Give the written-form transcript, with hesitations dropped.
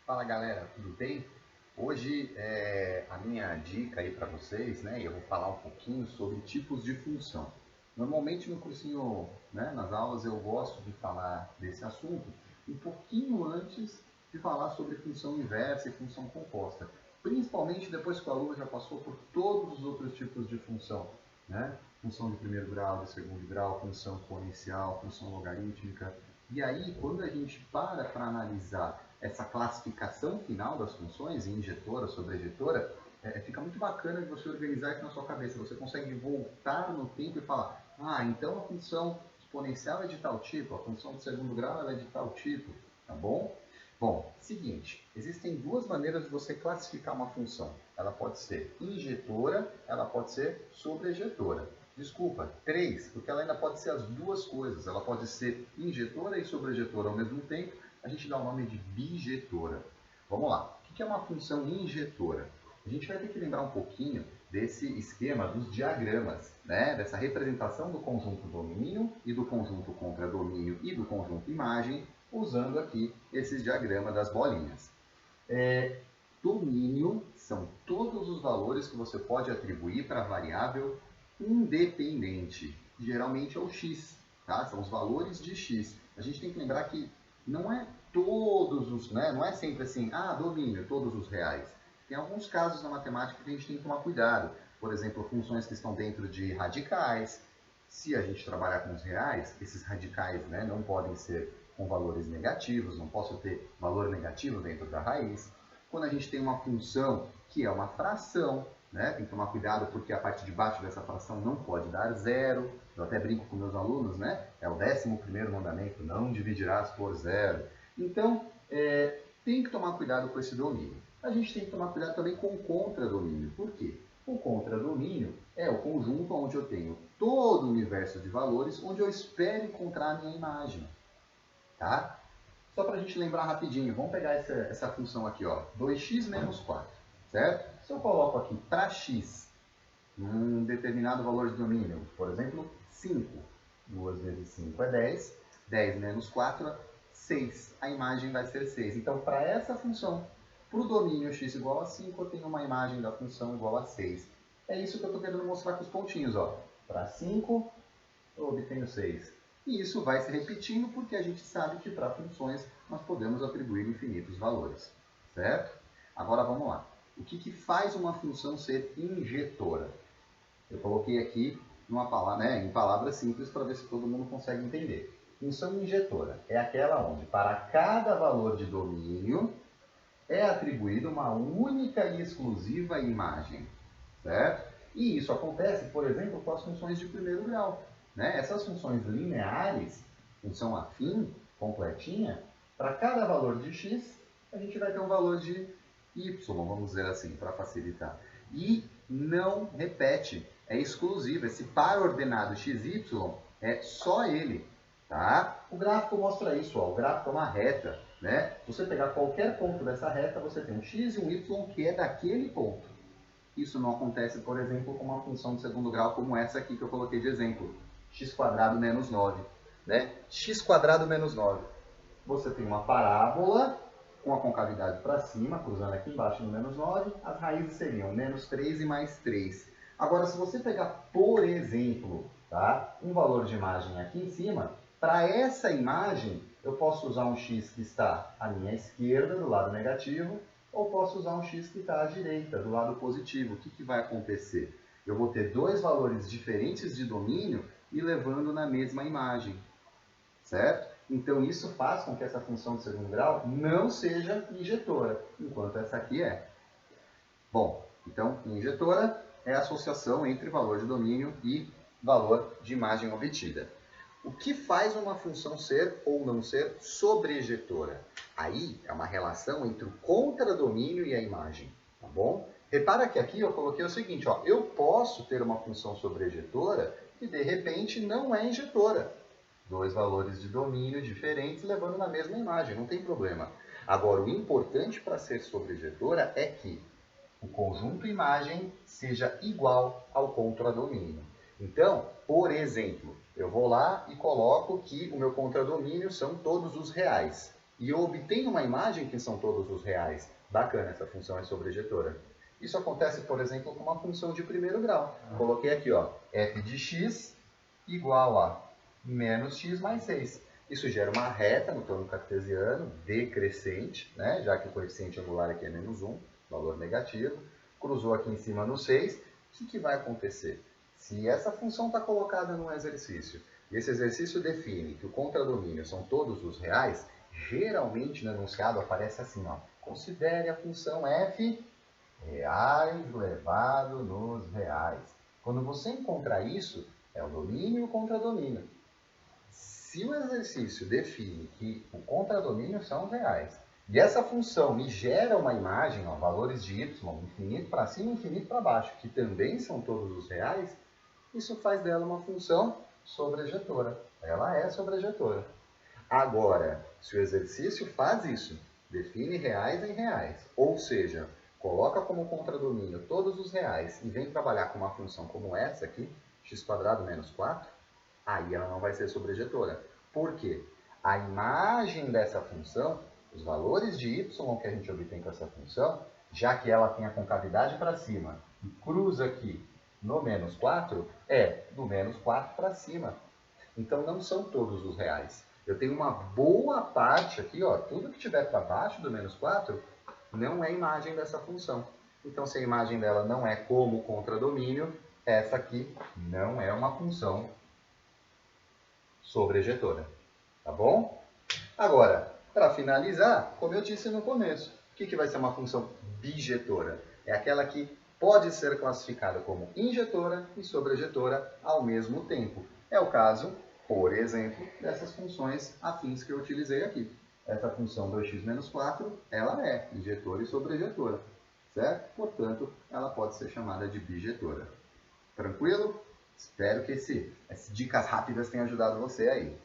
Fala galera, tudo bem? Hoje a minha dica aí para vocês, né? Eu vou falar um pouquinho sobre tipos de função. Normalmente no cursinho, né, nas aulas eu gosto de falar desse assunto um pouquinho antes de falar sobre função inversa e função composta. Principalmente depois que o aluno já passou por todos os outros tipos de função, né? Função de primeiro grau, de segundo grau, função exponencial, função logarítmica. E aí, quando a gente para analisar essa classificação final das funções, injetora, sobrejetora, fica muito bacana de você organizar isso na sua cabeça. Você consegue voltar no tempo e falar, então a função exponencial é de tal tipo, a função de segundo grau é de tal tipo, tá bom? Bom, seguinte, existem duas maneiras de você classificar uma função. Ela pode ser injetora, ela pode ser sobrejetora. Desculpa, três, porque ela ainda pode ser as duas coisas. Ela pode ser injetora e sobrejetora ao mesmo tempo. A gente dá o nome de bijetora. Vamos lá. O que é uma função injetora? A gente vai ter que lembrar um pouquinho desse esquema dos diagramas, né? Dessa representação do conjunto domínio e do conjunto contradomínio e do conjunto imagem, usando aqui esses diagramas das bolinhas. Domínio são todos os valores que você pode atribuir para a variável independente. Geralmente é o x, tá? São os valores de x. A gente tem que lembrar que não é todos os, né? Não é sempre assim, domínio, todos os reais. Tem alguns casos na matemática que a gente tem que tomar cuidado. Por exemplo, funções que estão dentro de radicais. Se a gente trabalhar com os reais, esses radicais, né, não podem ser com valores negativos, não posso ter valor negativo dentro da raiz. Quando a gente tem uma função que é uma fração, né, tem que tomar cuidado porque a parte de baixo dessa fração não pode dar zero. Eu até brinco com meus alunos, né? É o 11º mandamento, não dividirás por zero. Então, tem que tomar cuidado com esse domínio. A gente tem que tomar cuidado também com o contradomínio. Por quê? O contradomínio é o conjunto onde eu tenho todo o universo de valores, onde eu espero encontrar a minha imagem. Tá? Só para a gente lembrar rapidinho, vamos pegar essa função aqui, ó, 2x menos 4, certo? Se eu coloco aqui para x um determinado valor de domínio, por exemplo, 5, 2 vezes 5 é 10, 10 menos 4 é 6, a imagem vai ser 6. Então, para essa função, para o domínio x igual a 5, eu tenho uma imagem da função igual a 6. É isso que eu estou querendo mostrar com os pontinhos, ó. Para 5, eu obtenho 6. E isso vai se repetindo porque a gente sabe que para funções nós podemos atribuir infinitos valores, certo? Agora vamos lá. O que faz uma função ser injetora? Eu coloquei aqui em palavras simples para ver se todo mundo consegue entender. Função injetora é aquela onde para cada valor de domínio é atribuída uma única e exclusiva imagem, certo? E isso acontece, por exemplo, com as funções de primeiro grau. Né? Essas funções lineares, função afim, completinha, para cada valor de x, a gente vai ter um valor de y, vamos dizer assim, para facilitar. E não repete, é exclusivo. Esse par ordenado xy é só ele. Tá? O gráfico mostra isso, ó. O gráfico é uma reta. Né? Se você pegar qualquer ponto dessa reta, você tem um x e um y que é daquele ponto. Isso não acontece, por exemplo, com uma função de segundo grau como essa aqui que eu coloquei de exemplo. X² menos 9. Né? X² menos 9. Você tem uma parábola com a concavidade para cima, cruzando aqui embaixo no menos 9. As raízes seriam menos 3 e mais 3. Agora, se você pegar, por exemplo, tá, um valor de imagem aqui em cima, para essa imagem, eu posso usar um x que está à minha esquerda, do lado negativo, ou posso usar um x que está à direita, do lado positivo. O que vai acontecer? Eu vou ter dois valores diferentes de domínio e levando na mesma imagem, certo? Então, isso faz com que essa função de segundo grau não seja injetora, enquanto essa aqui é. Bom, então, injetora é a associação entre valor de domínio e valor de imagem obtida. O que faz uma função ser ou não ser sobrejetora? Aí é uma relação entre o contradomínio e a imagem, tá bom? Repara que aqui eu coloquei o seguinte, ó, eu posso ter uma função sobrejetora que de repente não é injetora. Dois valores de domínio diferentes levando na mesma imagem, não tem problema. Agora, o importante para ser sobrejetora é que o conjunto imagem seja igual ao contradomínio. Então, por exemplo, eu vou lá e coloco que o meu contradomínio são todos os reais. e eu obtenho uma imagem que são todos os reais. Bacana, essa função é sobrejetora. Isso acontece, por exemplo, com uma função de primeiro grau. Coloquei aqui, ó, f de x igual a menos x mais 6. Isso gera uma reta no plano cartesiano, decrescente, né? Já que o coeficiente angular aqui é menos 1, valor negativo. Cruzou aqui em cima no 6. O que vai acontecer? Se essa função está colocada num exercício, e esse exercício define que o contradomínio são todos os reais, geralmente no enunciado aparece assim, ó, considere a função f reais levado nos reais. Quando você encontrar isso, é o domínio e o contradomínio. Se o exercício define que o contradomínio são os reais, e essa função me gera uma imagem, ó, valores de y, infinito para cima e infinito para baixo, que também são todos os reais, isso faz dela uma função sobrejetora. Ela é sobrejetora. Agora, se o exercício faz isso, define reais em reais, ou seja, coloca como contradomínio todos os reais e vem trabalhar com uma função como essa aqui, x² menos 4, aí ela não vai ser sobrejetora. Por quê? A imagem dessa função, os valores de y que a gente obtém com essa função, já que ela tem a concavidade para cima e cruza aqui no menos 4, é do menos 4 para cima. Então não são todos os reais. Eu tenho uma boa parte aqui, ó, tudo que estiver para baixo do menos 4 não é imagem dessa função. Então, se a imagem dela não é como contradomínio, essa aqui não é uma função sobrejetora. Tá bom? Agora, para finalizar, como eu disse no começo, o que vai ser uma função bijetora? É aquela que pode ser classificada como injetora e sobrejetora ao mesmo tempo. É o caso, por exemplo, dessas funções afins que eu utilizei aqui. Essa função 2x menos 4, ela é injetora e sobrejetora, certo? Portanto, ela pode ser chamada de bijetora. Tranquilo? Espero que essas dicas rápidas tenham ajudado você aí.